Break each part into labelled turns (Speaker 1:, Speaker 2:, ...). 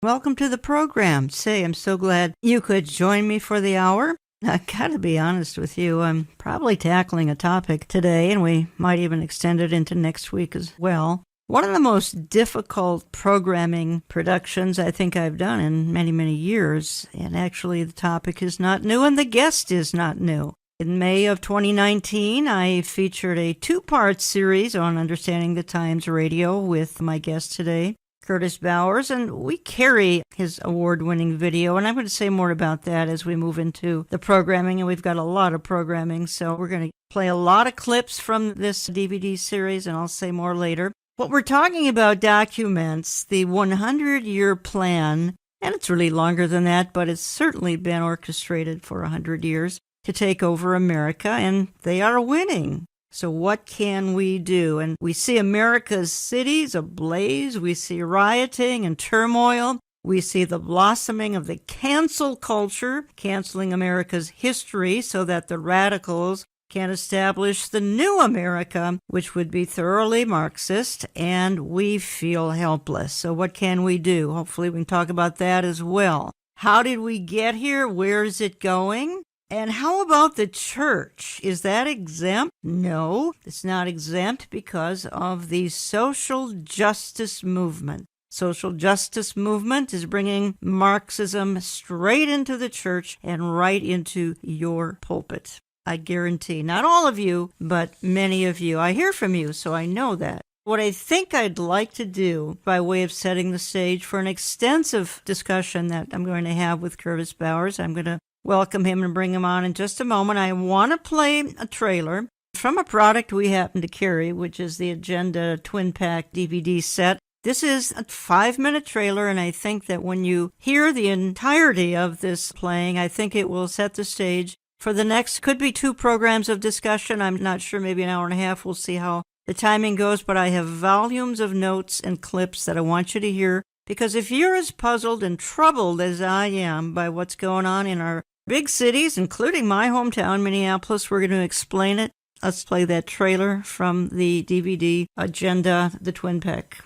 Speaker 1: Welcome to the program. Say, I'm so glad you could join me for the hour. I gotta be honest with you, I'm probably tackling a topic today, and we might even extend it into next week as well. One of the most difficult programming productions I think I've done in many, many years, and actually the topic is not new and the guest is not new. In May of 2019, I featured a two-part series on Understanding the Times Radio with my guest today, Curtis Bowers, and we carry his award-winning video, and I'm going to say more about that as we move into the programming, and we've got a lot of programming, so we're going to play a lot of clips from this DVD series, and I'll say more later. What we're talking about documents the 100-year plan, and it's really longer than that, but it's certainly been orchestrated for 100 years to take over America, and they are winning. So what can we do? And we see America's cities ablaze. We see rioting and turmoil. We see the blossoming of the cancel culture, canceling America's history so that the radicals can establish the new America, which would be thoroughly Marxist, and we feel helpless. So what can we do? Hopefully we can talk about that as well. How did we get here? Where is it going? And how about the church? Is that exempt? No, it's not exempt because of the social justice movement. Social justice movement is bringing Marxism straight into the church and right into your pulpit. I guarantee, not all of you, but many of you. I hear from you, so I know that. What I think I'd like to do, by way of setting the stage for an extensive discussion that I'm going to have with Curtis Bowers, I'm going to welcome him and bring him on in just a moment. I want to play a trailer from a product we happen to carry, which is the Agenda Twin Pack DVD set. This is a 5-minute trailer, and I think that when you hear the entirety of this playing, I think it will set the stage for the next, could be 2 programs of discussion. I'm not sure, maybe an hour and a half. We'll see how the timing goes, but I have volumes of notes and clips that I want you to hear, because if you're as puzzled and troubled as I am by what's going on in our big cities, including my hometown, Minneapolis, we're going to explain it. Let's play that trailer from the DVD Agenda, the Twin Pack.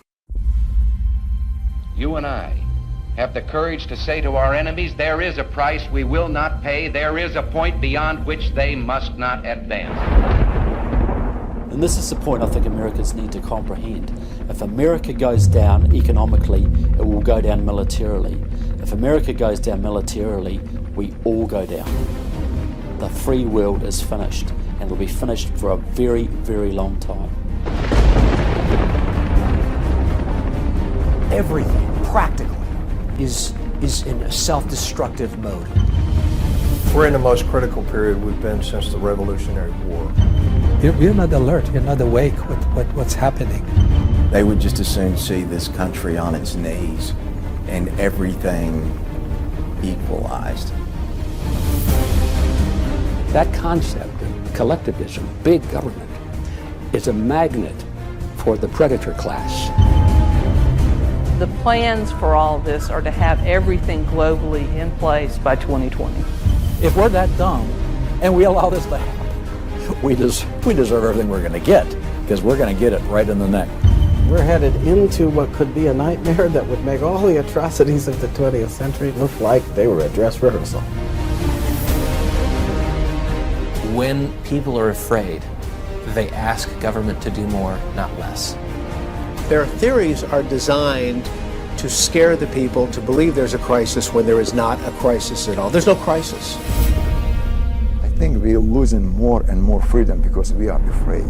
Speaker 2: You and I have the courage to say to our enemies, there is a price we will not pay. There is a point beyond which they must not advance.
Speaker 3: And this is the point I think Americans need to comprehend. If America goes down economically, it will go down militarily. If America goes down militarily, we all go down. The free world is finished, and will be finished for a very, very long time.
Speaker 4: Everything, practically, is in a self-destructive mode.
Speaker 5: We're in the most critical period we've been since the Revolutionary War.
Speaker 6: You're not alert, you're not awake with what's happening.
Speaker 7: They would just as soon see this country on its knees and everything equalized.
Speaker 8: That concept of collectivism, big government, is a magnet for the predator class.
Speaker 9: The plans for all of this are to have everything globally in place by 2020.
Speaker 3: If we're that dumb and we allow this to happen, we deserve everything we're going to get, because we're going to get it right in the neck.
Speaker 10: We're headed into what could be a nightmare that would make all the atrocities of the 20th century look like they were a dress rehearsal.
Speaker 11: When people are afraid, they ask government to do more, not less.
Speaker 4: Their theories are designed to scare the people to believe there's a crisis when there is not a crisis at all. There's no crisis.
Speaker 7: I think we're losing more and more freedom because we are afraid.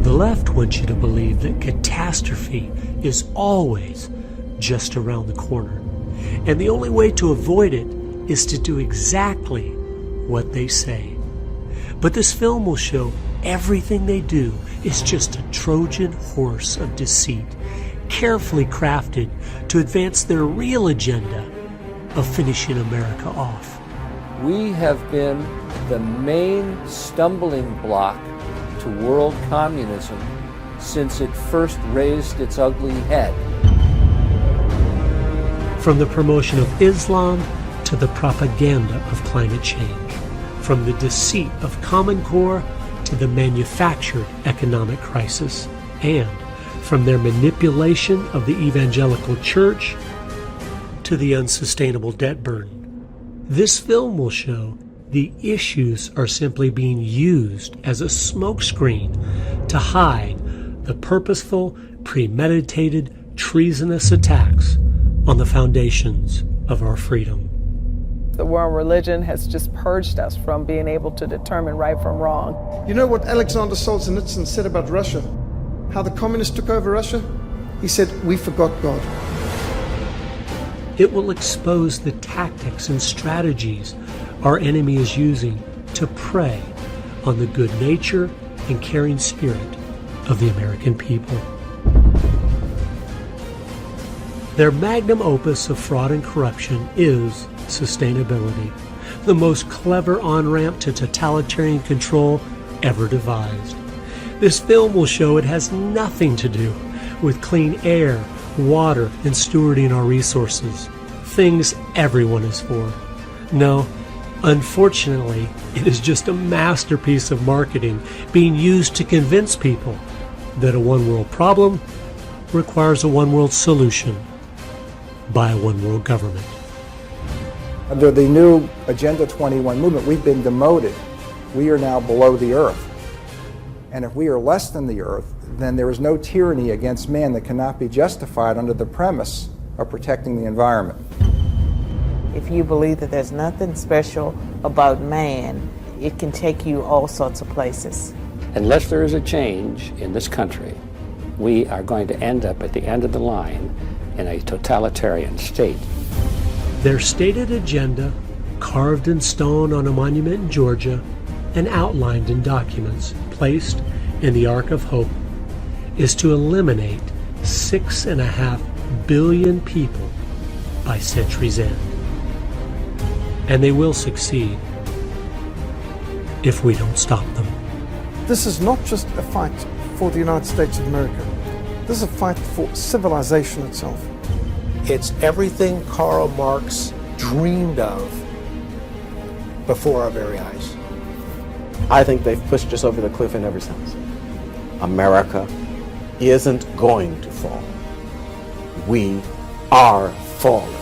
Speaker 12: The left wants you to believe that catastrophe is always just around the corner. And the only way to avoid it is to do exactly what they say. But this film will show everything they do is just a Trojan horse of deceit, carefully crafted to advance their real agenda of finishing America off.
Speaker 8: We have been the main stumbling block to world communism since it first raised its ugly head.
Speaker 12: From the promotion of Islam to the propaganda of climate change, from the deceit of Common Core to the manufactured economic crisis, and from their manipulation of the evangelical church to the unsustainable debt burden. This film will show the issues are simply being used as a smokescreen to hide the purposeful, premeditated, treasonous attacks on the foundations of our freedom.
Speaker 9: The world religion has just purged us from being able to determine right from wrong.
Speaker 13: You know what Alexander Solzhenitsyn said about Russia? How the communists took over Russia? He said, "We forgot God."
Speaker 12: It will expose the tactics and strategies our enemy is using to prey on the good nature and caring spirit of the American people. Their magnum opus of fraud and corruption is sustainability, the most clever on-ramp to totalitarian control ever devised. This film will show it has nothing to do with clean air, water, and stewarding our resources, things everyone is for. No, unfortunately, it is just a masterpiece of marketing being used to convince people that a one-world problem requires a one-world solution by a one-world government.
Speaker 14: Under the new Agenda 21 movement, we've been demoted. We are now below the earth. And if we are less than the earth, then there is no tyranny against man that cannot be justified under the premise of protecting the environment.
Speaker 15: If you believe that there's nothing special about man, it can take you all sorts of places.
Speaker 16: Unless there is a change in this country, we are going to end up at the end of the line in a totalitarian state.
Speaker 12: Their stated agenda, carved in stone on a monument in Georgia and outlined in documents placed in the Ark of Hope, is to eliminate 6.5 billion people by century's end. And they will succeed if we don't stop them.
Speaker 13: This is not just a fight for the United States of America. This is a fight for civilization itself.
Speaker 4: It's everything Karl Marx dreamed of before our very eyes.
Speaker 10: I think they've pushed us over the cliff in ever since. America isn't going to fall. We are falling.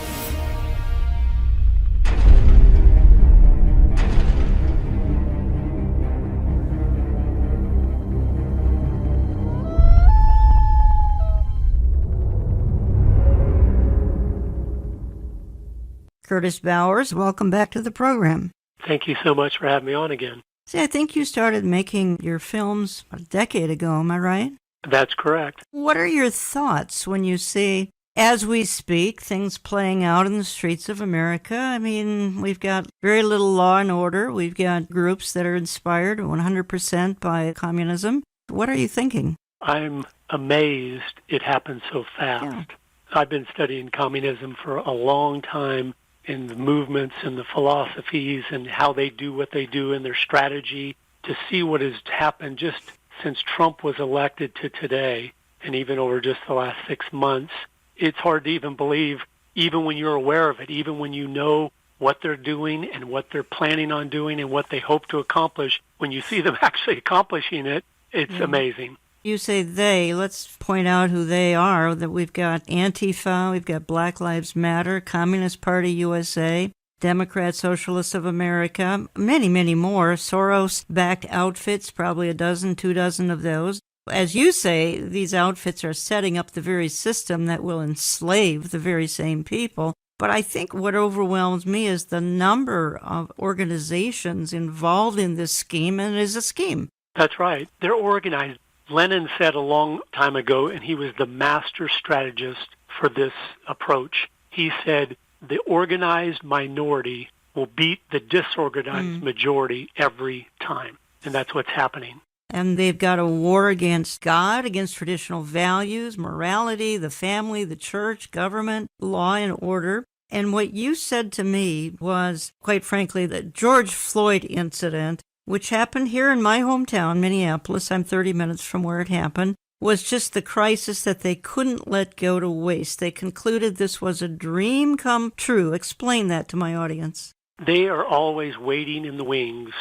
Speaker 1: Curtis Bowers, welcome back to the program.
Speaker 12: Thank you so much for having me on again.
Speaker 1: See, I think you started making your films a decade ago, am I right?
Speaker 12: That's correct.
Speaker 1: What are your thoughts when you see, as we speak, things playing out in the streets of America? I mean, we've got very little law and order. We've got groups that are inspired 100% by communism. What are you thinking?
Speaker 12: I'm amazed it happened so fast.
Speaker 1: Yeah.
Speaker 12: I've been studying communism for a long time, in the movements and the philosophies and how they do what they do and their strategy. To see what has happened just since Trump was elected to today, and even over just the last 6 months, it's hard to even believe, even when you're aware of it, even when you know what they're doing and what they're planning on doing and what they hope to accomplish, when you see them actually accomplishing it, it's amazing.
Speaker 1: You say they, let's point out who they are, that we've got Antifa, we've got Black Lives Matter, Communist Party USA, Democrat Socialists of America, many, many more, Soros-backed outfits, probably 12, 2 dozen of those. As you say, these outfits are setting up the very system that will enslave the very same people. But I think what overwhelms me is the number of organizations involved in this scheme, and it is a scheme.
Speaker 12: That's right. They're organized. Lenin said a long time ago, and he was the master strategist for this approach, he said, the organized minority will beat the disorganized majority every time. And that's what's happening.
Speaker 1: And they've got a war against God, against traditional values, morality, the family, the church, government, law and order. And what you said to me was, quite frankly, the George Floyd incident, which happened here in my hometown, Minneapolis, I'm 30 minutes from where it happened, was just the crisis that they couldn't let go to waste. They concluded this was a dream come true. Explain that to my audience.
Speaker 12: They are always waiting in the wings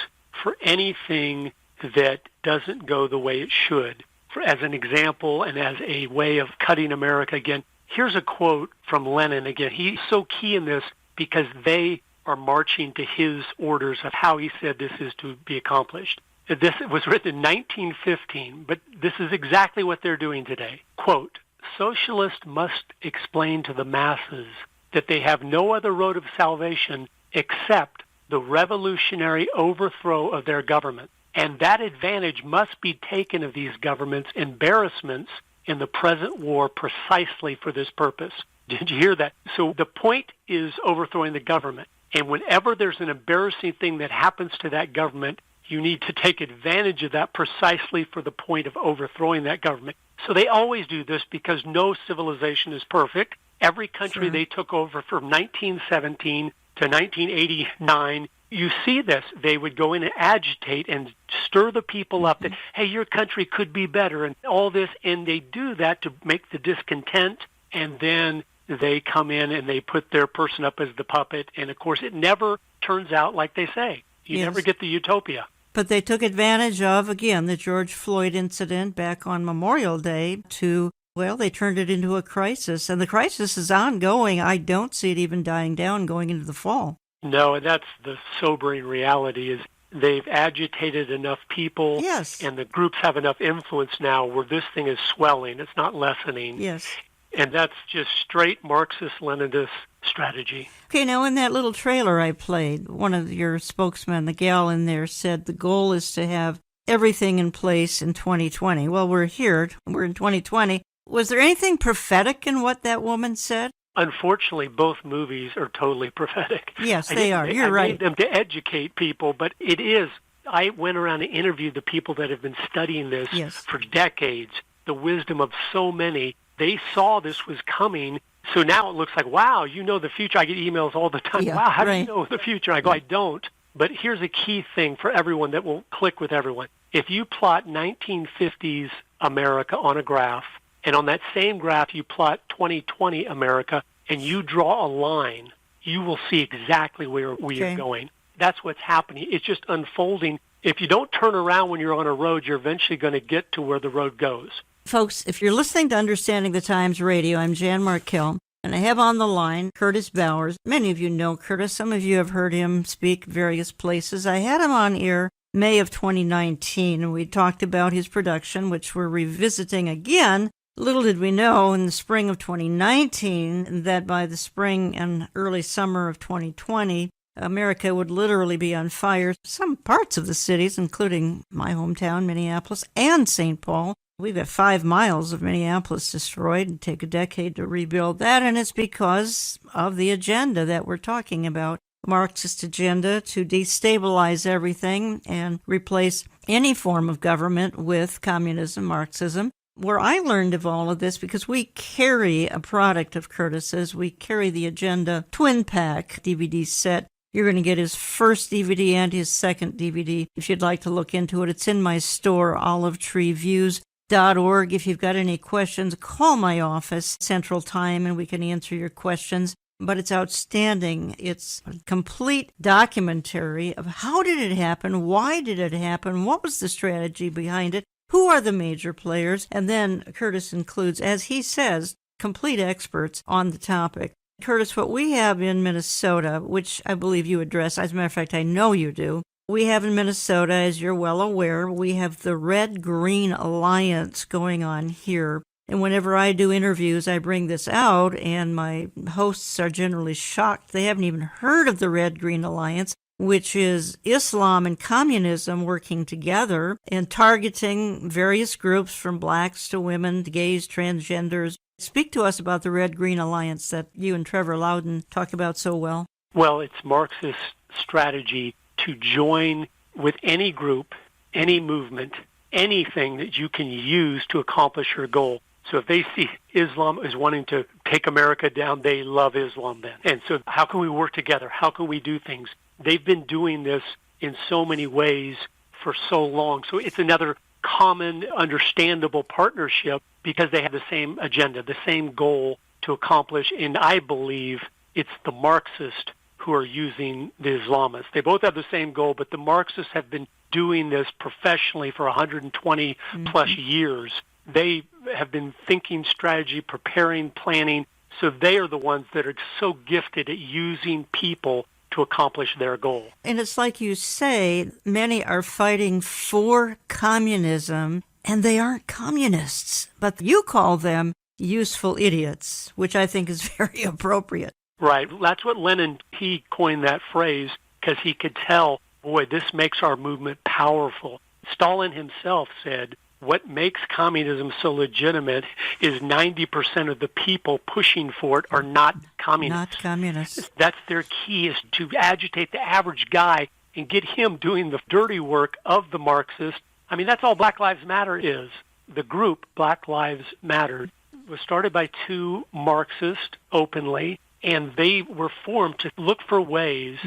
Speaker 12: for anything that doesn't go the way it should. as an example and as a way of cutting America again. Here's a quote from Lenin again. He's so key in this because they are marching to his orders of how he said this is to be accomplished. This was written in 1915, but this is exactly what they're doing today. Quote, socialists must explain to the masses that they have no other road of salvation except the revolutionary overthrow of their government. And that advantage must be taken of these governments' embarrassments in the present war precisely for this purpose. Did you hear that? So the point is overthrowing the government. And whenever there's an embarrassing thing that happens to that government, you need to take advantage of that precisely for the point of overthrowing that government. So they always do this because no civilization is perfect. Every country they took over from 1917 to 1989, you see this. They would go in and agitate and stir the people up that, hey, your country could be better and all this. And they do that to make the discontent. And then they come in and they put their person up as the puppet. And, of course, it never turns out like they say. You never get the utopia.
Speaker 1: But they took advantage of, again, the George Floyd incident back on Memorial Day to, well, they turned it into a crisis. And the crisis is ongoing. I don't see it even dying down going into the fall.
Speaker 12: No, and that's the sobering reality is they've agitated enough people.
Speaker 1: Yes.
Speaker 12: And the groups have enough influence now where this thing is swelling. It's not lessening.
Speaker 1: Yes.
Speaker 12: And that's just straight Marxist-Leninist strategy.
Speaker 1: Okay, now in that little trailer I played, one of your spokesmen, the gal in there, said the goal is to have everything in place in 2020. Well, we're here. We're in 2020. Was there anything prophetic in what that woman said?
Speaker 12: Unfortunately, both movies are totally prophetic.
Speaker 1: Yes, they are. You're right.
Speaker 12: I made them to educate people, but it is. I went around and interviewed the people that have been studying this for decades, the wisdom of so many. They saw this was coming, so now it looks like, wow, you know the future. I get emails all the time. Wow, how do you know the future? I go, I don't. But here's a key thing for everyone that will click with everyone. If you plot 1950s America on a graph, and on that same graph you plot 2020 America, and you draw a line, you will see exactly where we are going. That's what's happening. It's just unfolding. If you don't turn around when you're on a road, you're eventually going to get to where the road goes.
Speaker 1: Folks, if you're listening to Understanding the Times Radio, I'm Jan Markell, and I have on the line Curtis Bowers. Many of you know Curtis. Some of you have heard him speak various places. I had him on air May of 2019, and we talked about his production, which we're revisiting again. Little did we know in the spring of 2019 that by the spring and early summer of 2020, America would literally be on fire. Some parts of the cities, including my hometown, Minneapolis, and St. Paul. We've got 5 miles of Minneapolis destroyed and take a decade to rebuild that, and it's because of the agenda that we're talking about. Marxist agenda to destabilize everything and replace any form of government with communism, Marxism. Where I learned of all of this, because we carry a product of Curtis's, we carry the Agenda Twin Pack DVD set. You're going to get his first DVD and his second DVD. If you'd like to look into it, it's in my store, olivetreeviews.org. If you've got any questions, call my office, Central Time, and we can answer your questions. But it's outstanding. It's a complete documentary of how did it happen, why did it happen, what was the strategy behind it, who are the major players, and then Curtis includes, as he says, complete experts on the topic. Curtis, what we have in Minnesota, which I believe you address, as a matter of fact, I know you do, we have in Minnesota, as you're well aware, we have the Red-Green Alliance going on here. And whenever I do interviews, I bring this out, and my hosts are generally shocked. They haven't even heard of the Red-Green Alliance, which is Islam and communism working together and targeting various groups from blacks to women, to gays, transgenders. Speak to us about the Red-Green Alliance that you and Trevor Loudon talk about so well.
Speaker 12: Well, it's Marxist strategy to join with any group, any movement, anything that you can use to accomplish your goal. So if they see Islam is wanting to take America down, they love Islam then. And so how can we work together? How can we do things? They've been doing this in so many ways for so long. So it's another common, understandable partnership because they have the same agenda, the same goal to accomplish. And I believe it's the Marxists who are using the Islamists. They both have the same goal, but the Marxists have been doing this professionally for 120 plus years. They have been thinking strategy, preparing, planning, so they are the ones that are so gifted at using people to accomplish their goal.
Speaker 1: And it's like you say, many are fighting for communism, and they aren't communists, but you call them useful idiots, which I think is very appropriate.
Speaker 12: Right. That's what Lenin, he coined that phrase because he could tell, boy, this makes our movement powerful. Stalin himself said, what makes communism so legitimate is 90% of the people pushing for it are not communists.
Speaker 1: Not communists.
Speaker 12: That's their key, is to agitate the average guy and get him doing the dirty work of the Marxists. I mean, that's all Black Lives Matter is. The group, Black Lives Matter, was started by two Marxists openly, and they were formed to look for ways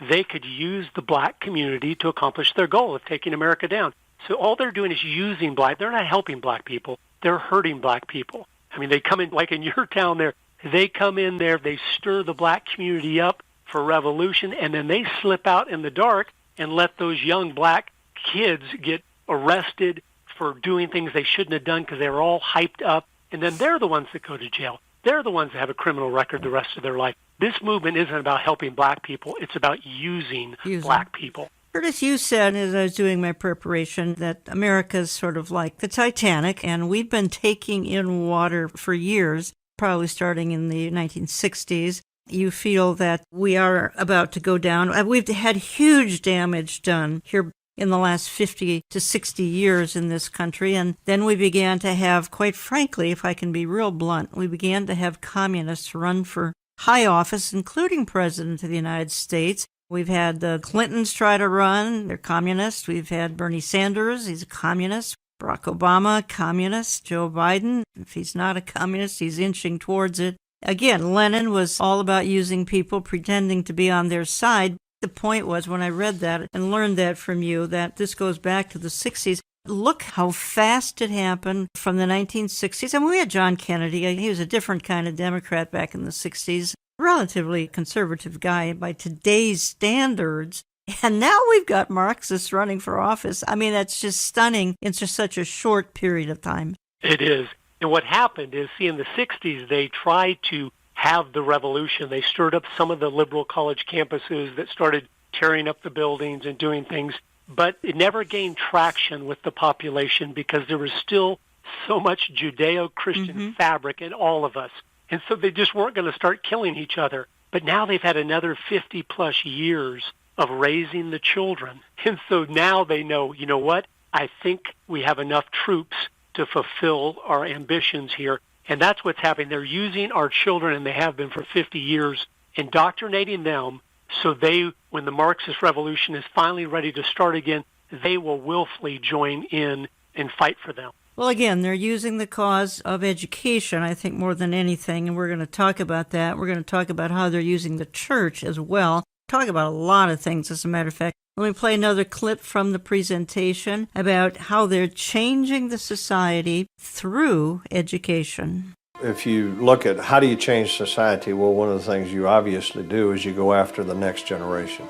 Speaker 12: they could use the black community to accomplish their goal of taking America down. So all they're doing is using black. They're not helping black people. They're hurting black people. I mean, they come in, like in your town there, they come in there, they stir the black community up for revolution, and then they slip out in the dark and let those young black kids get arrested for doing things they shouldn't have done because they were all hyped up, and then they're the ones that go to jail. They're the ones that have a criminal record the rest of their life. This movement isn't about helping black people. It's about using black people.
Speaker 1: Curtis, you said, as I was doing my preparation, that America's sort of like the Titanic, and we've been taking in water for years, probably starting in the 1960s. You feel that we are about to go down. We've had huge damage done here in the last 50 to 60 years in this country, and then we began to have, quite frankly, if I can be real blunt, we began to have communists run for high office, including President of the United States. We've had the Clintons try to run. They're communists. We've had Bernie Sanders. He's a communist. Barack Obama, communist. Joe Biden, if he's not a communist, he's inching towards it. Again, Lenin was all about using people, pretending to be on their side. The point was, when I read that and learned that from you, that this goes back to the 60s. Look how fast it happened from the 1960s. I mean, we had John Kennedy. He was a different kind of Democrat back in the 60s. Relatively conservative guy by today's standards. And now we've got Marxists running for office. I mean, that's just stunning in just such a short period of time.
Speaker 12: It is. And what happened is, see, in the 60s, they tried to have the revolution. They stirred up some of the liberal college campuses that started tearing up the buildings and doing things. But it never gained traction with the population because there was still so much Judeo-Christian fabric in all of us. And so they just weren't going to start killing each other. But now they've had another 50-plus years of raising the children. And so now they know, you know what, I think we have enough troops to fulfill our ambitions here. And that's what's happening. They're using our children, and they have been for 50 years, indoctrinating them so they, when the Marxist revolution is finally ready to start again, they will willfully join in and fight for them.
Speaker 1: Well, again, they're using the cause of education, I think, more than anything, and we're going to talk about that. We're going to talk about how they're using the church as well. Talk about a lot of things, as a matter of fact. Let me play another clip from the presentation about how they're changing the society through education.
Speaker 5: If you look at how do you change society, well, one of the things you obviously do is you go after the next generation.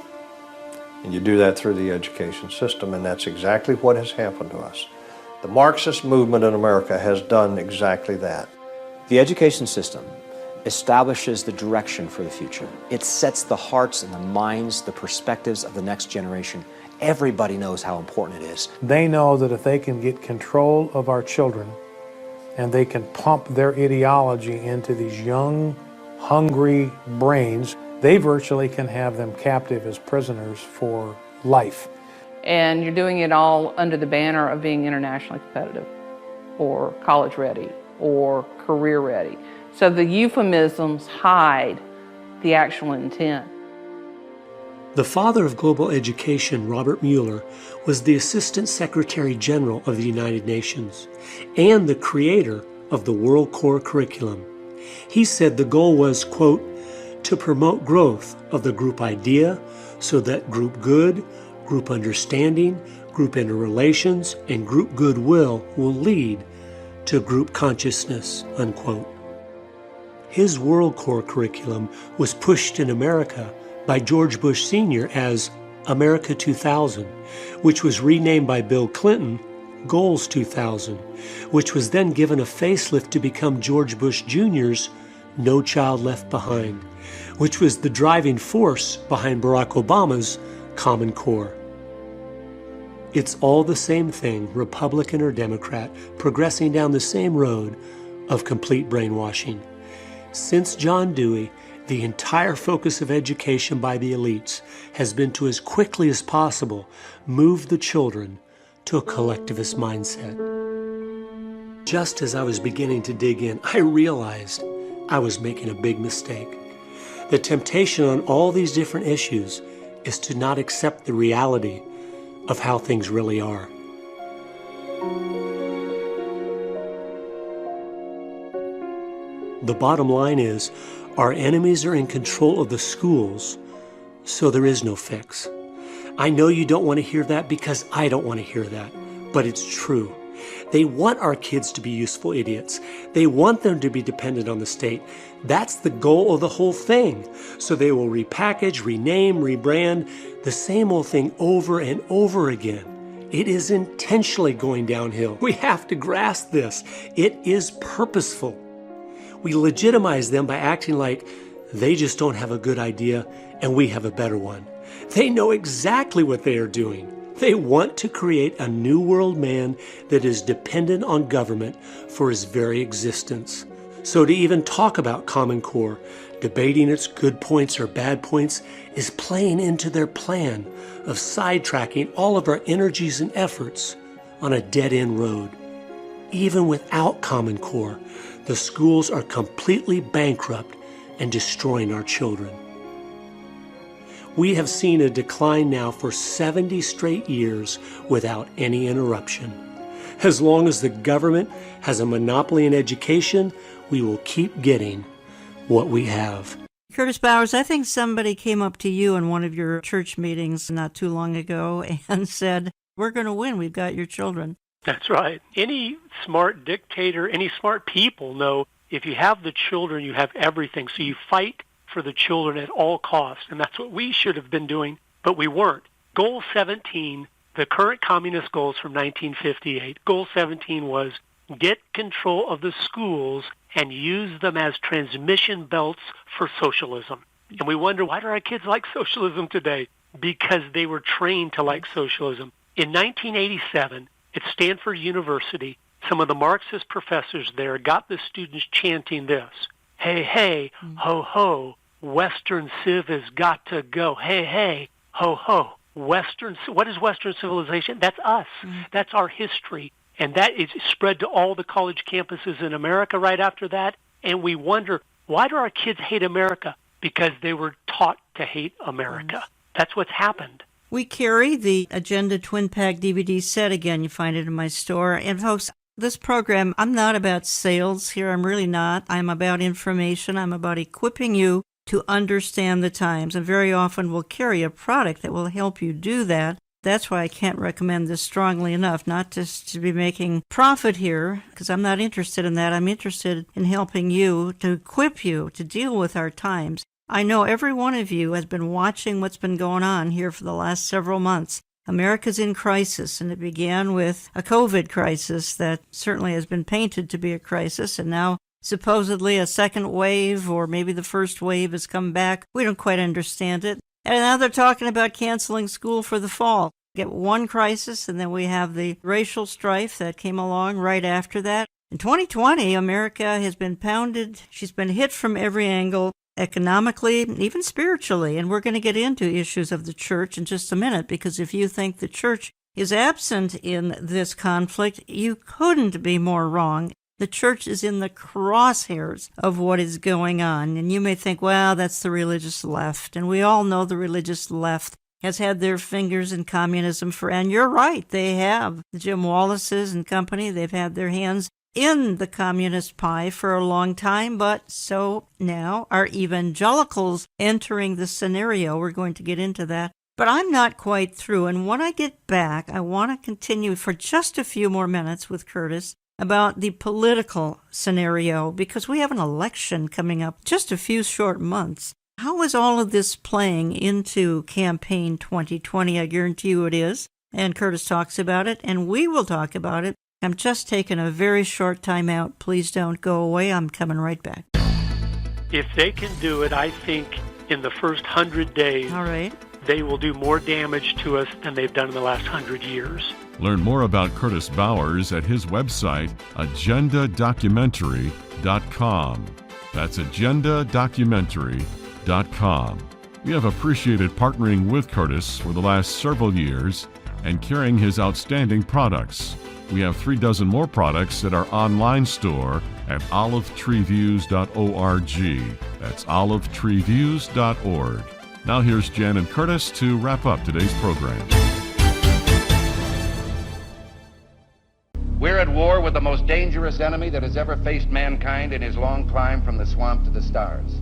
Speaker 5: And you do that through the education system, and that's exactly what has happened to us. The Marxist movement in America has done exactly that.
Speaker 17: The education system establishes the direction for the future. It sets the hearts and the minds, the perspectives of the next generation. Everybody knows how important it is.
Speaker 13: They know that if they can get control of our children and they can pump their ideology into these young, hungry brains, they virtually can have them captive as prisoners for life.
Speaker 9: And you're doing it all under the banner of being internationally competitive or college ready or career ready. So the euphemisms hide the actual intent.
Speaker 12: The father of global education, Robert Mueller, was the Assistant Secretary General of the United Nations and the creator of the World Core Curriculum. He said the goal was, quote, to promote growth of the group idea so that group good, group understanding, group interrelations, and group goodwill will lead to group consciousness, unquote. His World Core curriculum was pushed in America by George Bush Sr. as America 2000, which was renamed by Bill Clinton Goals 2000, which was then given a facelift to become George Bush Jr.'s No Child Left Behind, which was the driving force behind Barack Obama's Common Core. It's all the same thing, Republican or Democrat, progressing down the same road of complete brainwashing. Since John Dewey, the entire focus of education by the elites has been to, as quickly as possible, move the children to a collectivist mindset. Just as I was beginning to dig in, I realized I was making a big mistake. The temptation on all these different issues is to not accept the reality of how things really are. The bottom line is, our enemies are in control of the schools, so there is no fix. I know you don't want to hear that because I don't want to hear that, but it's true. They want our kids to be useful idiots. They want them to be dependent on the state. That's the goal of the whole thing. So they will repackage, rename, rebrand the same old thing over and over again. It is intentionally going downhill. We have to grasp this. It is purposeful. We legitimize them by acting like they just don't have a good idea and we have a better one. They know exactly what they are doing. They want to create a new world man that is dependent on government for his very existence. So to even talk about Common Core, debating its good points or bad points, is playing into their plan of sidetracking all of our energies and efforts on a dead-end road. Even without Common Core, the schools are completely bankrupt and destroying our children. We have seen a decline now for 70 straight years without any interruption. As long as the government has a monopoly in education, we will keep getting what we have.
Speaker 1: Curtis Bowers, I think somebody came up to you in one of your church meetings not too long ago and said, "We're going to win. We've got your children."
Speaker 12: That's right. Any smart dictator, any smart people know if you have the children, you have everything. So you fight for the children at all costs. And that's what we should have been doing, but we weren't. Goal 17, the current communist goals from 1958, Goal 17 was get control of the schools and use them as transmission belts for socialism. And we wonder, why do our kids like socialism today? Because they were trained to like socialism. In 1987, at Stanford University, some of the Marxist professors there got the students chanting this: "Hey, hey, ho, ho, Western Civ has got to go. Hey, hey, ho, ho, Western." What is Western civilization? That's us. That's our history. And that is spread to all the college campuses in America right after that. And we wonder, why do our kids hate America? Because they were taught to hate America. That's what's happened.
Speaker 1: We carry the Agenda Twin Pack DVD set. Again, you find it in my store. And folks, this program, I'm not about sales here. I'm really not. I'm about information. I'm about equipping you to understand the times. And very often we'll carry a product that will help you do that. That's why I can't recommend this strongly enough, not just to be making profit here, because I'm not interested in that. I'm interested in helping you, to equip you to deal with our times. I know every one of you has been watching what's been going on here for the last several months. America's in crisis, and it began with a COVID crisis that certainly has been painted to be a crisis, and now supposedly a second wave, or maybe the first wave has come back. We don't quite understand it. And now they're talking about canceling school for the fall. Get one crisis, and then we have the racial strife that came along right after that. In 2020, America has been pounded. She's been hit from every angle, economically, even spiritually. And we're going to get into issues of the church in just a minute, because if you think the church is absent in this conflict, you couldn't be more wrong. The church is in the crosshairs of what is going on. And you may think, well, that's the religious left. And we all know the religious left has had their fingers in communism and you're right, they have. Jim Wallace's and company, they've had their hands in the communist pie for a long time, but so now are evangelicals entering the scenario. We're going to get into that. But I'm not quite through. And when I get back, I want to continue for just a few more minutes with Curtis about the political scenario, because we have an election coming up just a few short months. How is all of this playing into campaign 2020? I guarantee you it is. And Curtis talks about it, and we will talk about it. I'm just taking a very short time out. Please don't go away. I'm coming right back.
Speaker 12: If they can do it, I think in the first 100 days,
Speaker 1: all right,
Speaker 12: they will do more damage to us than they've done in the last 100 years.
Speaker 18: Learn more about Curtis Bowers at his website, agendadocumentary.com. That's agendadocumentary.com. We have appreciated partnering with Curtis for the last several years and carrying his outstanding products. We have 36 more products at our online store at olivetreeviews.org. That's olivetreeviews.org. Now here's Jan and Curtis to wrap up today's program.
Speaker 2: We're at war with the most dangerous enemy that has ever faced mankind in his long climb from the swamp to the stars.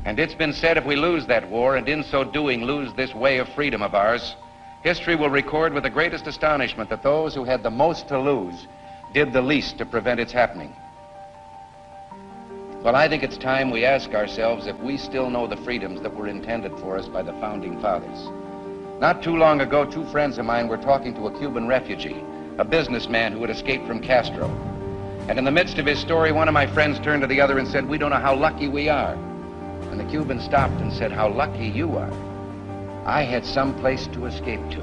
Speaker 2: And it's been said if we lose that war, and in so doing lose this way of freedom of ours, history will record with the greatest astonishment that those who had the most to lose did the least to prevent its happening. Well, I think it's time we ask ourselves if we still know the freedoms that were intended for us by the Founding Fathers. Not too long ago, two friends of mine were talking to a Cuban refugee, a businessman who had escaped from Castro. And in the midst of his story, one of my friends turned to the other and said, "We don't know how lucky we are." And the Cuban stopped and said, "How lucky you are. I had some place to escape to."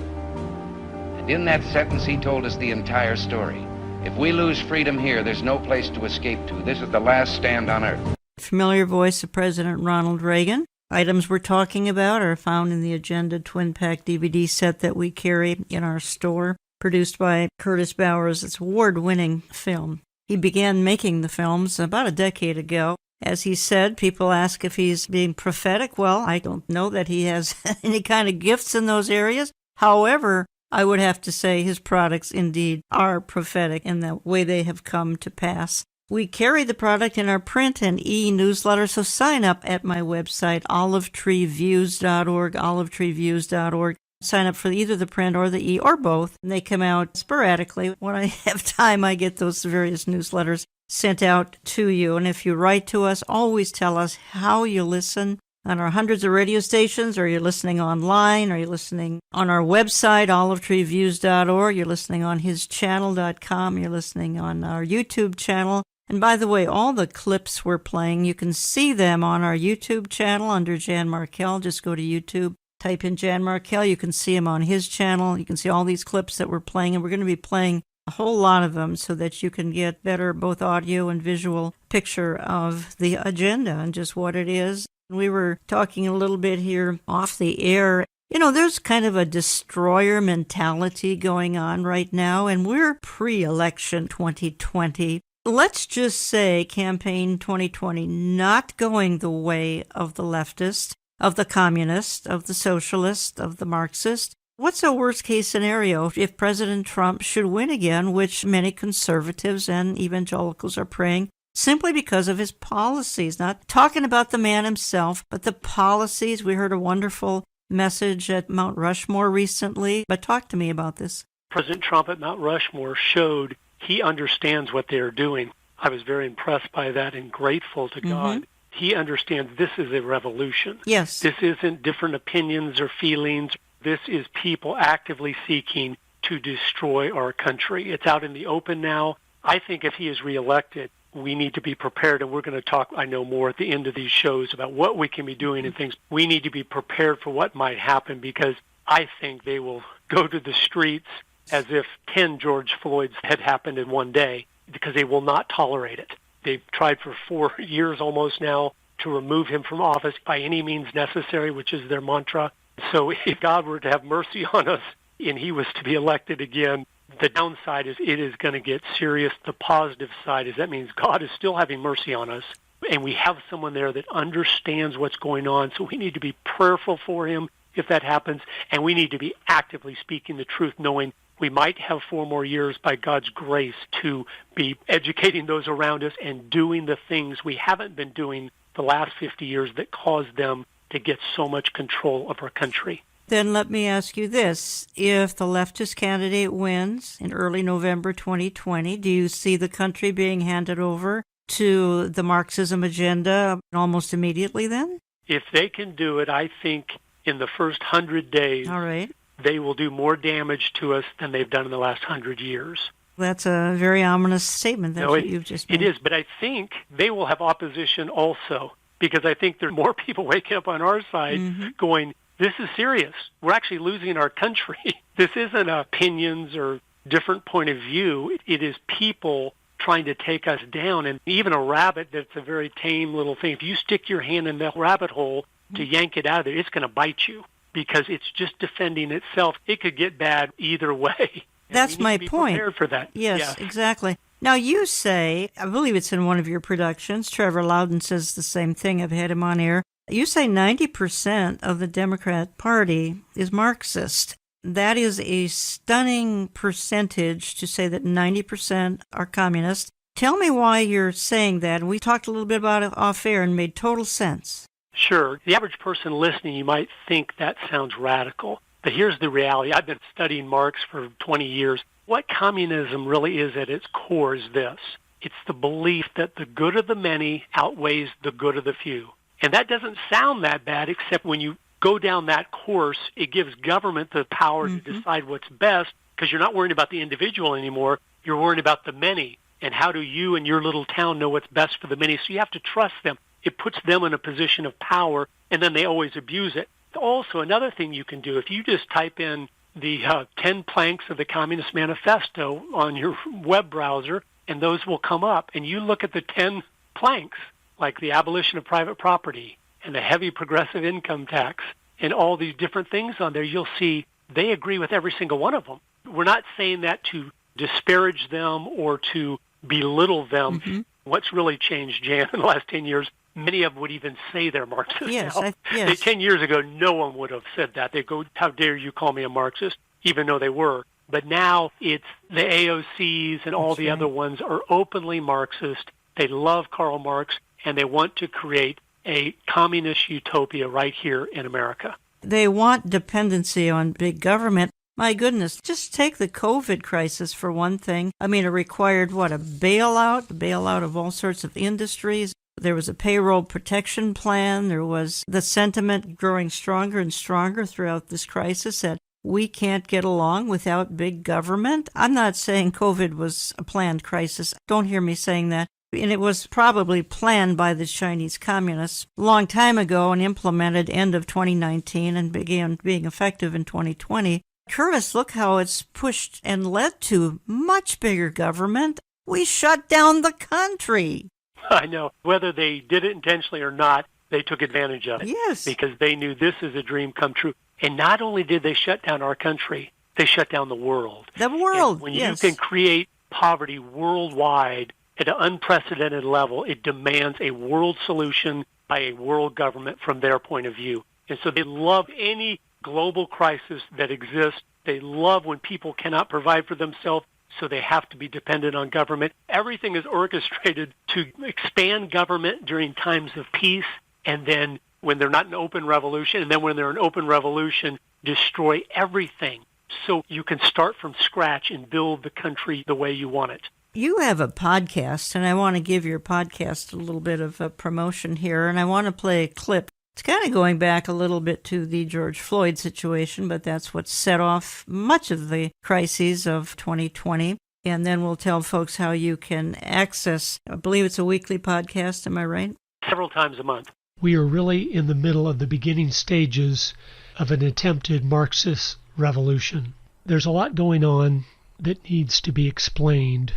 Speaker 2: And in that sentence, he told us the entire story. If we lose freedom here, there's no place to escape to. This is the last stand on earth.
Speaker 1: Familiar voice of President Ronald Reagan. Items we're talking about are found in the Agenda Twin Pack DVD set that we carry in our store, produced by Curtis Bowers. It's an award-winning film. He began making the films about a decade ago. As he said, people ask if he's being prophetic. Well, I don't know that he has any kind of gifts in those areas. However, I would have to say his products indeed are prophetic in the way they have come to pass. We carry the product in our print and e-newsletter, so sign up at my website, olivetreeviews.org, olivetreeviews.org. Sign up for either the print or the e, or both. And they come out sporadically. When I have time, I get those various newsletters sent out to you. And if you write to us, always tell us how you listen on our hundreds of radio stations, or you're listening online, or you're listening on our website, olivetreeviews.org, you're listening on hischannel.com, you're listening on our YouTube channel. And by the way, all the clips we're playing, you can see them on our YouTube channel under Jan Markell. Just go to YouTube, type in Jan Markell. You can see them on his channel. You can see all these clips that we're playing, and we're going to be playing a whole lot of them so that you can get better both audio and visual picture of the agenda and just what it is. We were talking a little bit here off the air. You know, there's kind of a destroyer mentality going on right now, and we're pre-election 2020. Let's just say campaign 2020 not going the way of the leftist, of the communist, of the socialist, of the Marxist. What's a worst-case scenario if President Trump should win again, which many conservatives and evangelicals are praying, simply because of his policies? Not talking about the man himself, but the policies. We heard a wonderful message at Mount Rushmore recently, but talk to me about this.
Speaker 12: President Trump at Mount Rushmore showed he understands what they're doing. I was very impressed by that and grateful to God. He understands this is a revolution.
Speaker 1: Yes.
Speaker 12: This isn't different opinions or feelings. This is people actively seeking to destroy our country. It's out in the open now. I think if he is reelected, we need to be prepared, and we're going to talk, I know, more at the end of these shows about what we can be doing and things. We need to be prepared for what might happen, because I think they will go to the streets as if 10 George Floyds had happened in one day, because they will not tolerate it. They've tried for 4 years almost now to remove him from office by any means necessary, which is their mantra. So if God were to have mercy on us and he was to be elected again, the downside is it is going to get serious. The positive side is that means God is still having mercy on us, and we have someone there that understands what's going on. So we need to be prayerful for him if that happens, and we need to be actively speaking the truth, knowing we might have 4 more years by God's grace to be educating those around us and doing the things we haven't been doing the last 50 years that caused them to get so much control of our country.
Speaker 1: Then let me ask you this. If the leftist candidate wins in early November 2020, do you see the country being handed over to the Marxism agenda almost immediately then?
Speaker 12: If they can do it, I think in the first 100 days,
Speaker 1: all right,
Speaker 19: they will do more damage to us than they've done in the last 100 years.
Speaker 1: That's a very ominous statement. That's what you've just made.
Speaker 19: It is, but I think they will have opposition also, because I think there are more people waking up on our side going, this is serious. We're actually losing our country. This isn't opinions or different point of view. It is people trying to take us down. And even a rabbit that's a very tame little thing, if you stick your hand in that rabbit hole to yank it out of there, it's going to bite you because it's just defending itself. It could get bad either way.
Speaker 1: That's my point.
Speaker 19: Prepared for that.
Speaker 1: Yes, exactly. Now you say, I believe it's in one of your productions, Trevor Loudon says the same thing, I've had him on air. You say 90% of the Democrat Party is Marxist. That is a stunning percentage to say that 90% are communist. Tell me why you're saying that. We talked a little bit about it off air and made total sense.
Speaker 19: Sure. The average person listening, you might think that sounds radical. But here's the reality. I've been studying Marx for 20 years. What communism really is at its core is this. It's the belief that the good of the many outweighs the good of the few. And that doesn't sound that bad, except when you go down that course, it gives government the power to decide what's best, because you're not worrying about the individual anymore. You're worrying about the many. And how do you and your little town know what's best for the many? So you have to trust them. It puts them in a position of power, and then they always abuse it. Also, another thing you can do, if you just type in the 10 planks of the Communist Manifesto on your web browser, and those will come up, and you look at the 10 planks, like the abolition of private property and the heavy progressive income tax and all these different things on there, you'll see they agree with every single one of them. We're not saying that to disparage them or to belittle them. What's really changed, Jan, in the last 10 years, many of them would even say they're Marxist now.
Speaker 1: Yes.
Speaker 19: 10 years ago, no one would have said that. They'd go, how dare you call me a Marxist, even though they were. But now it's the AOCs and all the other ones are openly Marxist. They love Karl Marx, and they want to create a communist utopia right here in America.
Speaker 1: They want dependency on big government. My goodness, just take the COVID crisis for one thing. I mean, it required, a bailout of all sorts of industries. There was a payroll protection plan. There was the sentiment growing stronger and stronger throughout this crisis that we can't get along without big government. I'm not saying COVID was a planned crisis. Don't hear me saying that. And it was probably planned by the Chinese communists a long time ago and implemented end of 2019 and began being effective in 2020. Curtis, look how it's pushed and led to much bigger government. We shut down the country.
Speaker 19: I know. Whether they did it intentionally or not, they took advantage of it.
Speaker 1: Yes.
Speaker 19: Because they knew this is a dream come true. And not only did they shut down our country, they shut down the world.
Speaker 1: The world,
Speaker 19: and when you can create poverty worldwide at an unprecedented level, it demands a world solution by a world government from their point of view. And so they love any global crisis that exists. They love when people cannot provide for themselves, so they have to be dependent on government. Everything is orchestrated to expand government during times of peace, and then when they're not an open revolution, and then when they're an open revolution, destroy everything so you can start from scratch and build the country the way you want it.
Speaker 1: You have a podcast, and I want to give your podcast a little bit of a promotion here, and I want to play a clip. It's kind of going back a little bit to the George Floyd situation, but that's what set off much of the crises of 2020. And then we'll tell folks how you can access, I believe it's a weekly podcast, am I right?
Speaker 19: Several times a month.
Speaker 12: We are really in the middle of the beginning stages of an attempted Marxist revolution. There's a lot going on that needs to be explained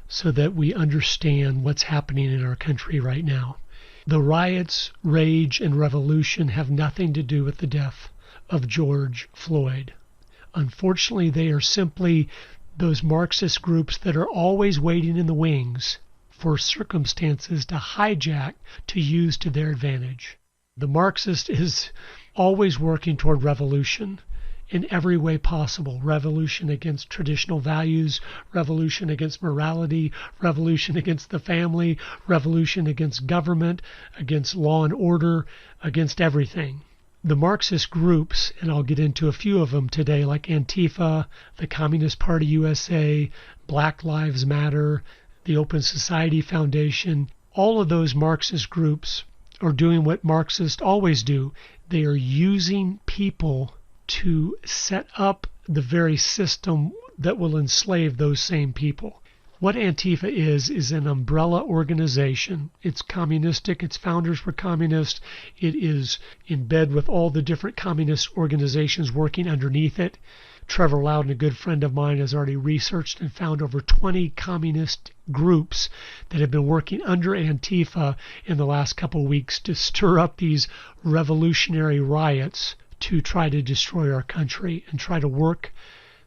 Speaker 12: so that we understand what's happening in our country right now. The riots, rage, and revolution have nothing to do with the death of George Floyd. Unfortunately, they are simply those Marxist groups that are always waiting in the wings for circumstances to hijack to use to their advantage. The Marxist is always working toward revolution in every way possible. Revolution against traditional values, revolution against morality, revolution against the family, revolution against government, against law and order, against everything. The Marxist groups, and I'll get into a few of them today, like Antifa, the Communist Party USA, Black Lives Matter, the Open Society Foundation, all of those Marxist groups are doing what Marxists always do. They are using people to set up the very system that will enslave those same people. What Antifa is an umbrella organization. It's communistic. Its founders were communist. It is in bed with all the different communist organizations working underneath it. Trevor Loudon, a good friend of mine, has already researched and found over 20 communist groups that have been working under Antifa in the last couple of weeks to stir up these revolutionary riots to try to destroy our country and try to work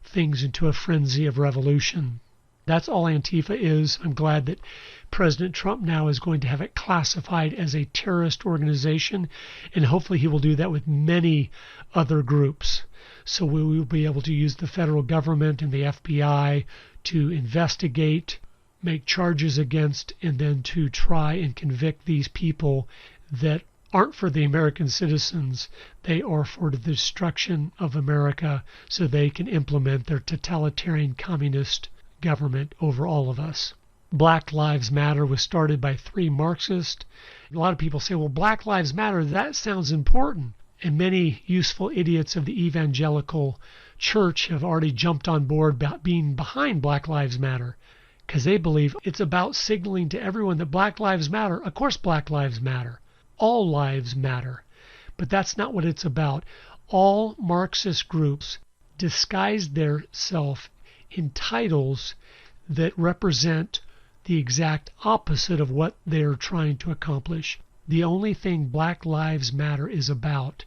Speaker 12: things into a frenzy of revolution. That's all Antifa is. I'm glad that President Trump now is going to have it classified as a terrorist organization, and hopefully he will do that with many other groups. So we will be able to use the federal government and the FBI to investigate, make charges against, and then to try and convict these people that aren't for the American citizens. They are for the destruction of America so they can implement their totalitarian communist government over all of us. Black Lives Matter was started by 3 Marxists. A lot of people say, well, Black Lives Matter, that sounds important. And many useful idiots of the evangelical church have already jumped on board about being behind Black Lives Matter because they believe it's about signaling to everyone that Black Lives Matter. Of course Black Lives matter. All lives matter. But that's not what it's about. All Marxist groups disguise themselves in titles that represent the exact opposite of what they're trying to accomplish. The only thing Black Lives Matter is about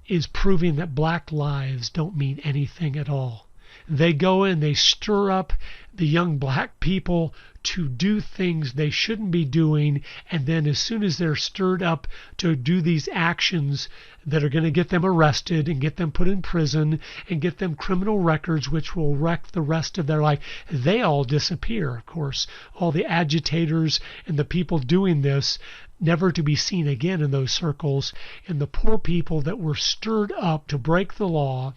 Speaker 12: is proving that black lives don't mean anything at all. They go in, they stir up the young black people to do things they shouldn't be doing, and then as soon as they're stirred up to do these actions that are going to get them arrested and get them put in prison and get them criminal records which will wreck the rest of their life, they all disappear, of course. All the agitators and the people doing this, never to be seen again in those circles, and the poor people that were stirred up to break the law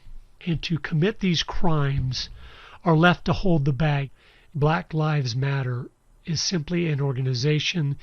Speaker 12: and to commit these crimes are left to hold the bag. Black Lives Matter is simply an organization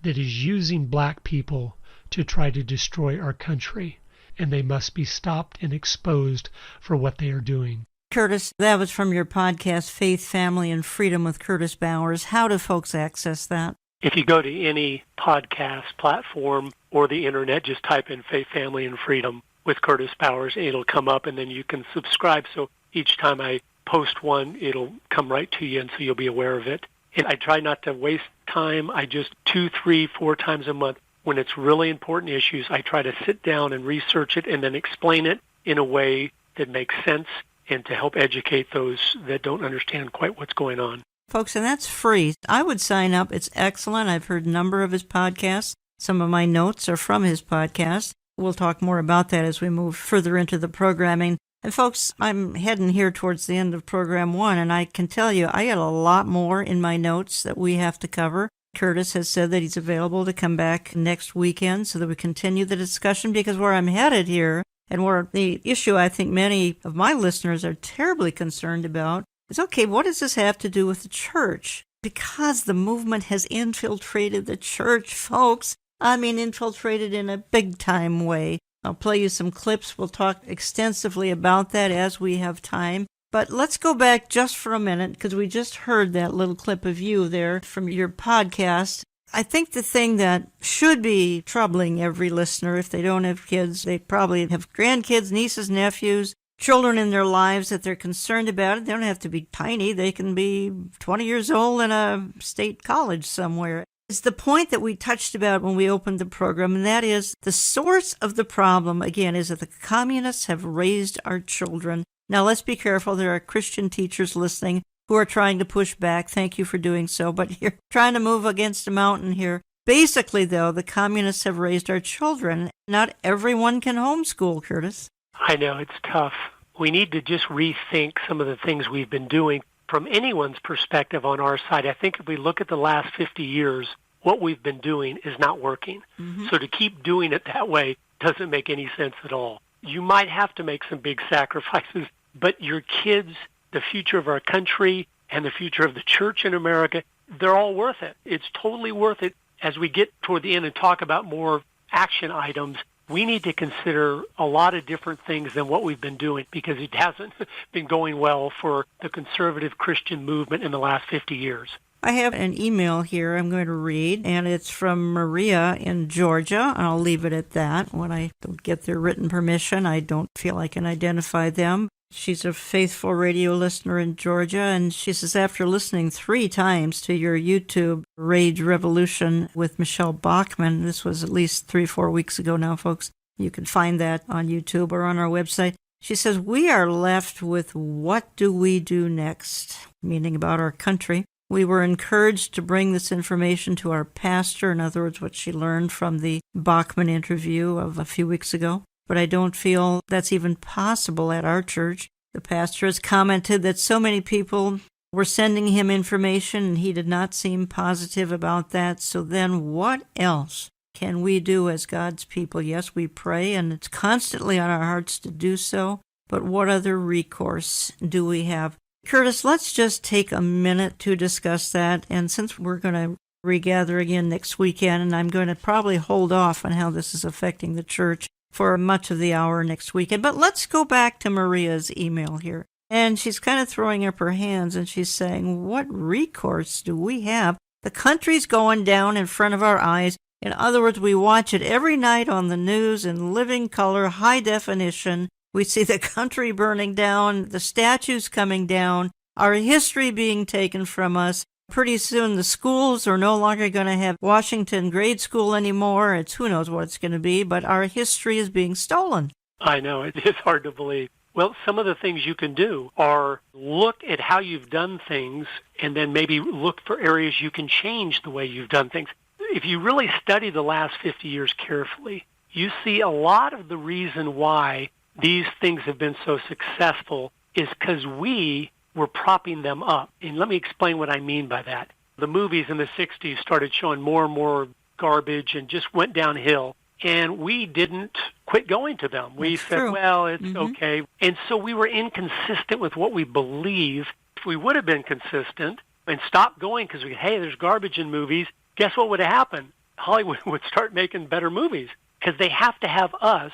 Speaker 12: that is using black people to try to destroy our country, and they must be stopped and exposed for what they are doing.
Speaker 1: Curtis, that was from your podcast, Faith, Family, and Freedom with Curtis Bowers. How do folks access that?
Speaker 19: If you go to any podcast platform or the internet, just type in Faith, Family, and Freedom with Curtis Bowers. It'll come up, and then you can subscribe. So each time I post one, it'll come right to you, and so you'll be aware of it. And I try not to waste time. I just 2, 3, 4 times a month, when it's really important issues, I try to sit down and research it and then explain it in a way that makes sense and to help educate those that don't understand quite what's going on.
Speaker 1: Folks, and that's free. I would sign up. It's excellent. I've heard a number of his podcasts. Some of my notes are from his podcast. We'll talk more about that as we move further into the programming. And folks, I'm heading here towards the end of program 1, and I can tell you I got a lot more in my notes that we have to cover. Curtis has said that he's available to come back next weekend so that we continue the discussion, because where I'm headed here, and where the issue I think many of my listeners are terribly concerned about, is, okay, what does this have to do with the church? Because the movement has infiltrated the church, folks. I mean, infiltrated in a big-time way. I'll play you some clips. We'll talk extensively about that as we have time. But let's go back just for a minute, because we just heard that little clip of you there from your podcast. I think the thing that should be troubling every listener, if they don't have kids, they probably have grandkids, nieces, nephews, children in their lives that they're concerned about. They don't have to be tiny. They can be 20 years old in a state college somewhere. It's the point that we touched about when we opened the program, and that is the source of the problem, again, is that the communists have raised our children. Now, let's be careful. There are Christian teachers listening who are trying to push back. Thank you for doing so, but you're trying to move against a mountain here. Basically, though, the communists have raised our children. Not everyone can homeschool, Curtis.
Speaker 19: I know, it's tough. We need to just rethink some of the things we've been doing. From anyone's perspective on our side, I think if we look at the last 50 years, what we've been doing is not working. Mm-hmm. So to keep doing it that way doesn't make any sense at all. You might have to make some big sacrifices, but your kids, the future of our country, and the future of the church in America, they're all worth it. It's totally worth it. As we get toward the end and talk about more action items, we need to consider a lot of different things than what we've been doing, because it hasn't been going well for the conservative Christian movement in the last 50 years.
Speaker 1: I have an email here I'm going to read, and it's from Maria in Georgia, and I'll leave it at that. When I don't get their written permission, I don't feel I can identify them. She's a faithful radio listener in Georgia, and she says, after listening 3 times to your YouTube Rage Revolution with Michelle Bachman, this was at least 3-4 weeks ago now, folks. You can find that on YouTube or on our website. She says, we are left with what do we do next, meaning about our country. We were encouraged to bring this information to our pastor, in other words, what she learned from the Bachman interview of a few weeks ago. But I don't feel that's even possible at our church. The pastor has commented that so many people were sending him information, and he did not seem positive about that. So then what else can we do as God's people? Yes, we pray, and it's constantly on our hearts to do so. But what other recourse do we have? Curtis, let's just take a minute to discuss that. And since we're going to regather again next weekend, and I'm going to probably hold off on how this is affecting the church for much of the hour next weekend. But let's go back to Maria's email here. And she's kind of throwing up her hands, and she's saying, what recourse do we have? The country's going down in front of our eyes. In other words, we watch it every night on the news in living color, high definition. We see the country burning down, the statues coming down, our history being taken from us. Pretty soon the schools are no longer going to have Washington grade school anymore. It's who knows what it's going to be, but our history is being stolen.
Speaker 19: I know, it is hard to believe. Well, some of the things you can do are look at how you've done things and then maybe look for areas you can change the way you've done things. If you really study the last 50 years carefully, you see a lot of the reason why these things have been so successful is because we were propping them up. And let me explain what I mean by that. The movies in the 60s started showing more and more garbage and just went downhill. And we didn't quit going to them. We said, well, it's okay. And so we were inconsistent with what we believe. If we would have been consistent and stopped going because hey, there's garbage in movies, guess what would have happened? Hollywood would start making better movies because they have to have us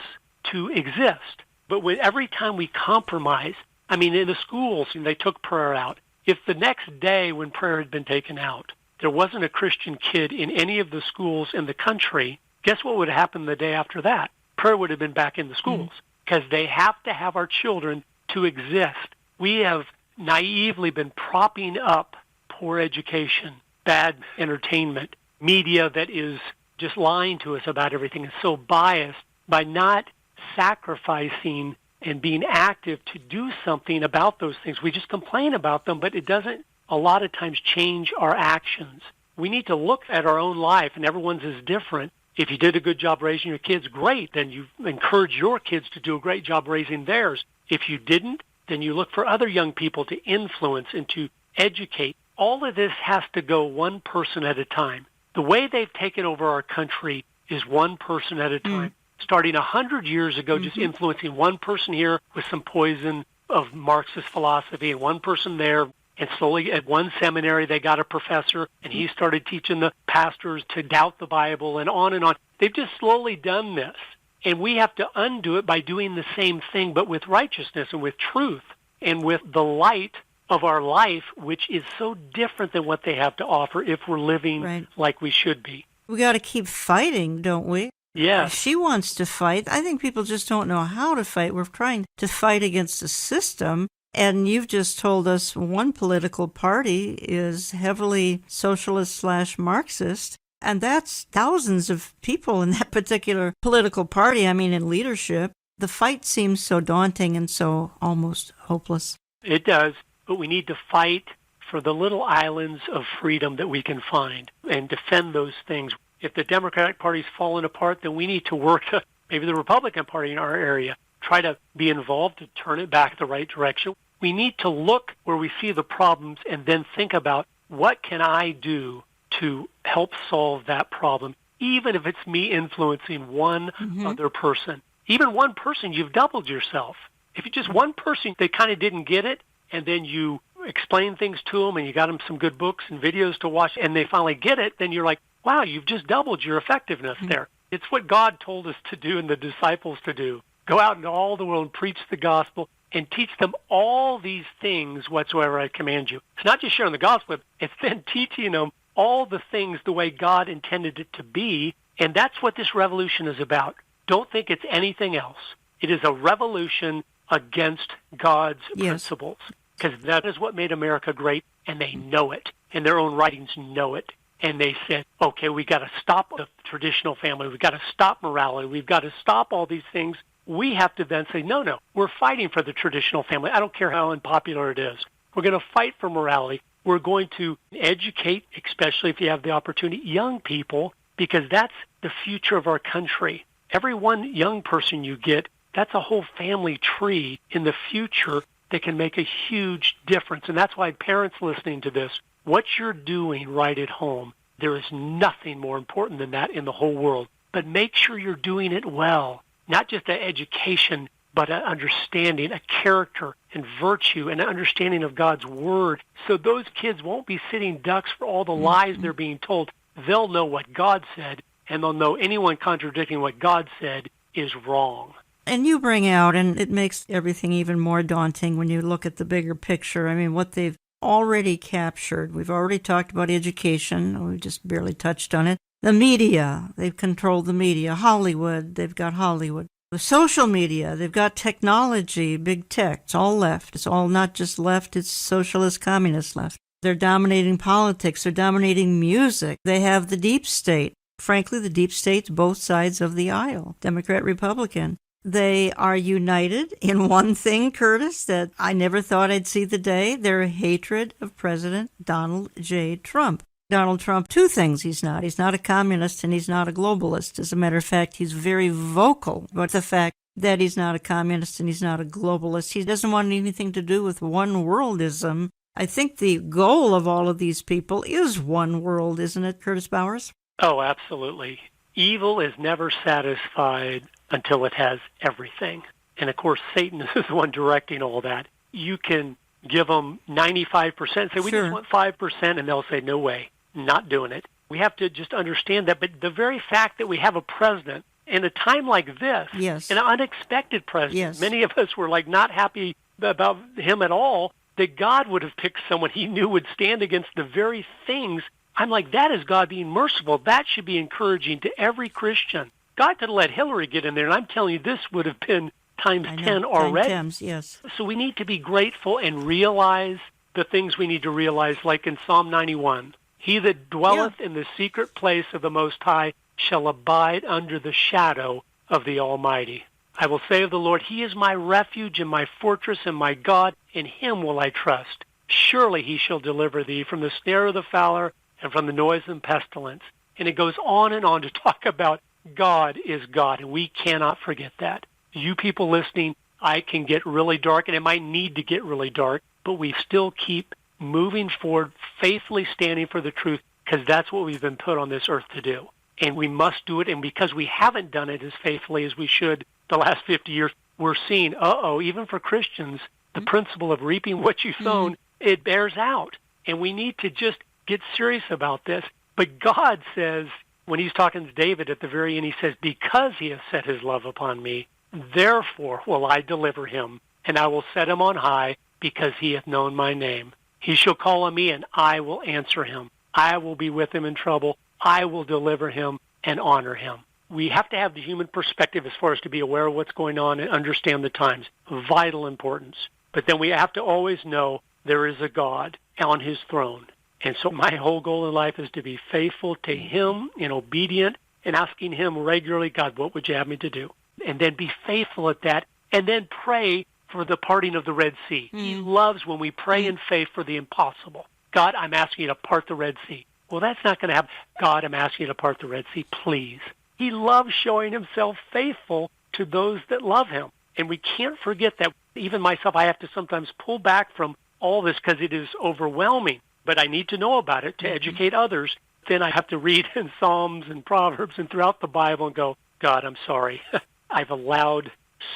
Speaker 19: to exist. But every time we compromise, I mean, in the schools, they took prayer out. If the next day when prayer had been taken out, there wasn't a Christian kid in any of the schools in the country, guess what would happen the day after that? Prayer would have been back in the schools because they have to have our children to exist. We have naively been propping up poor education, bad entertainment, media that is just lying to us about everything and so biased by not sacrificing and being active to do something about those things. We just complain about them, but it doesn't a lot of times change our actions. We need to look at our own life, and everyone's is different. If you did a good job raising your kids, great. Then you encourage your kids to do a great job raising theirs. If you didn't, then you look for other young people to influence and to educate. All of this has to go one person at a time. The way they've taken over our country is one person at a time. Starting 100 years ago, just influencing one person here with some poison of Marxist philosophy and one person there. And slowly at one seminary, they got a professor, and he started teaching the pastors to doubt the Bible and on and on. They've just slowly done this. And we have to undo it by doing the same thing, but with righteousness and with truth and with the light of our life, which is so different than what they have to offer if we're living like we should be.
Speaker 1: We got to keep fighting, don't we?
Speaker 19: Yeah.
Speaker 1: She wants to fight. I think people just don't know how to fight. We're trying to fight against the system. And you've just told us one political party is heavily socialist/Marxist. And that's thousands of people in that particular political party. I mean, in leadership. The fight seems so daunting and so almost hopeless.
Speaker 19: It does. But we need to fight for the little islands of freedom that we can find and defend those things. If the Democratic Party's fallen apart, then we need to work to maybe the Republican Party in our area, try to be involved to turn it back the right direction. We need to look where we see the problems and then think about what can I do to help solve that problem, even if it's me influencing one other person. Even one person, you've doubled yourself. If you just one person, they kind of didn't get it, and then you explain things to them and you got them some good books and videos to watch, and they finally get it, then you're like, wow, you've just doubled your effectiveness there. It's what God told us to do and the disciples to do. Go out into all the world and preach the gospel and teach them all these things whatsoever I command you. It's not just sharing the gospel, it's then teaching them all the things the way God intended it to be, and that's what this revolution is about. Don't think it's anything else. It is a revolution against God's principles, because that is what made America great, and they know it, and their own writings know it. And they said, okay, we got to stop the traditional family. We've got to stop morality. We've got to stop all these things. We have to then say, no, we're fighting for the traditional family. I don't care how unpopular it is. We're going to fight for morality. We're going to educate, especially if you have the opportunity, young people, because that's the future of our country. Every one young person you get, that's a whole family tree in the future that can make a huge difference. And that's why parents listening to this, what you're doing right at home, there is nothing more important than that in the whole world. But make sure you're doing it well, not just an education, but an understanding, a character and virtue, and an understanding of God's word. So those kids won't be sitting ducks for all the lies they're being told. They'll know what God said, and they'll know anyone contradicting what God said is wrong.
Speaker 1: And you bring out, and it makes everything even more daunting when you look at the bigger picture. I mean, what they've already captured. We've already talked about education. We just barely touched on it. The media, they've controlled the media. Hollywood, they've got Hollywood. The social media, they've got technology, big tech. It's all left. It's all not just left, it's socialist, communist left. They're dominating politics. They're dominating music. They have the deep state. Frankly, the deep state's both sides of the aisle, Democrat, Republican. They are united in one thing, Curtis, that I never thought I'd see the day, their hatred of President Donald J. Trump. Donald Trump, two things he's not. He's not a communist and he's not a globalist. As a matter of fact, he's very vocal about the fact that he's not a communist and he's not a globalist. He doesn't want anything to do with one worldism. I think the goal of all of these people is one world, isn't it, Curtis Bowers?
Speaker 19: Oh, absolutely. Evil is never satisfied until it has everything. And of course, Satan is the one directing all that. You can give them 95%, say, we just want 5%, and they'll say, no way, not doing it. We have to just understand that. But the very fact that we have a president in a time like this, an unexpected president, many of us were like not happy about him at all, that God would have picked someone he knew would stand against the very things. I'm like, that is God being merciful. That should be encouraging to every Christian. God could have let Hillary get in there, and I'm telling you, this would have been times 10 already.
Speaker 1: 10 times, yes.
Speaker 19: So we need to be grateful and realize the things we need to realize, like in Psalm 91. He that dwelleth in the secret place of the Most High shall abide under the shadow of the Almighty. I will say of the Lord, He is my refuge and my fortress and my God, in Him will I trust. Surely He shall deliver thee from the snare of the fowler and from the noisome pestilence. And it goes on and on to talk about God is God, and we cannot forget that. You people listening, I can get really dark, and it might need to get really dark, but we still keep moving forward, faithfully standing for the truth, because that's what we've been put on this earth to do. And we must do it, and because we haven't done it as faithfully as we should the last 50 years, we're seeing, even for Christians, the principle of reaping what you've sown, it bears out. And we need to just get serious about this. But God says, when He's talking to David at the very end, He says, because He has set His love upon me, therefore will I deliver him, and I will set him on high, because he hath known my name. He shall call on me, and I will answer him. I will be with him in trouble. I will deliver him and honor him. We have to have the human perspective as far as to be aware of what's going on and understand the times. Vital importance. But then we have to always know there is a God on His throne. And so my whole goal in life is to be faithful to Him and obedient and asking Him regularly, God, what would you have me to do? And then be faithful at that, and then pray for the parting of the Red Sea. He loves when we pray in faith for the impossible. God, I'm asking you to part the Red Sea. Well, that's not going to happen. God, I'm asking you to part the Red Sea, please. He loves showing Himself faithful to those that love Him. And we can't forget that. Even myself, I have to sometimes pull back from all this because it is overwhelming. But I need to know about it to educate others. Then I have to read in Psalms and Proverbs and throughout the Bible and go, God, I'm sorry. I've allowed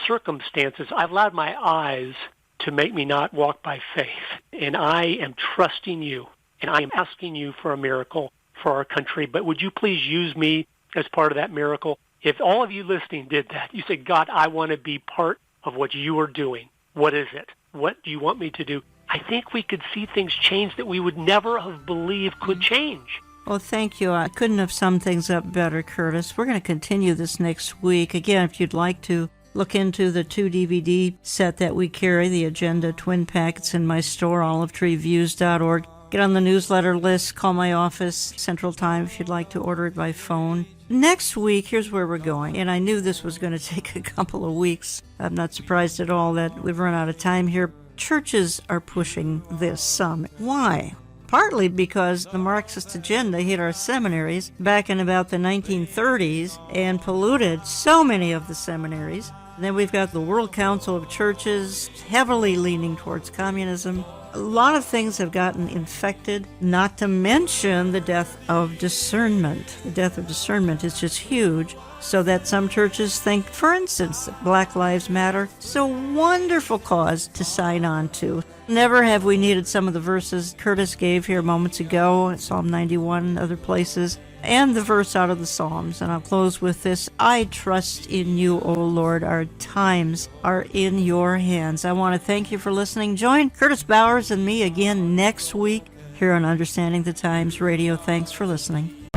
Speaker 19: circumstances, I've allowed my eyes to make me not walk by faith. And I am trusting you, and I am asking you for a miracle for our country. But would you please use me as part of that miracle? If all of you listening did that, you said, God, I want to be part of what you are doing. What is it? What do you want me to do? I think we could see things change that we would never have believed could change.
Speaker 1: Well, thank you. I couldn't have summed things up better, Curtis. We're going to continue this next week. Again, if you'd like to look into the 2 DVD set that we carry, the Agenda Twin Packets in my store, olivetreeviews.org. Get on the newsletter list, call my office, Central Time, if you'd like to order it by phone. Next week, here's where we're going, and I knew this was going to take a couple of weeks. I'm not surprised at all that we've run out of time here. Churches are pushing this some. Why? Partly because the Marxist agenda hit our seminaries back in about the 1930s and polluted so many of the seminaries. And then we've got the World Council of Churches heavily leaning towards communism. A lot of things have gotten infected, not to mention the death of discernment. The death of discernment is just huge, so that some churches think, for instance, that Black Lives Matter is a wonderful cause to sign on to. Never have we needed some of the verses Curtis gave here moments ago, Psalm 91 and other places, and the verse out of the Psalms. And I'll close with this: I trust in you, O Lord. Our times are in your hands. I want to thank you for listening. Join Curtis Bowers and me again next week here on Understanding the Times Radio. Thanks for listening.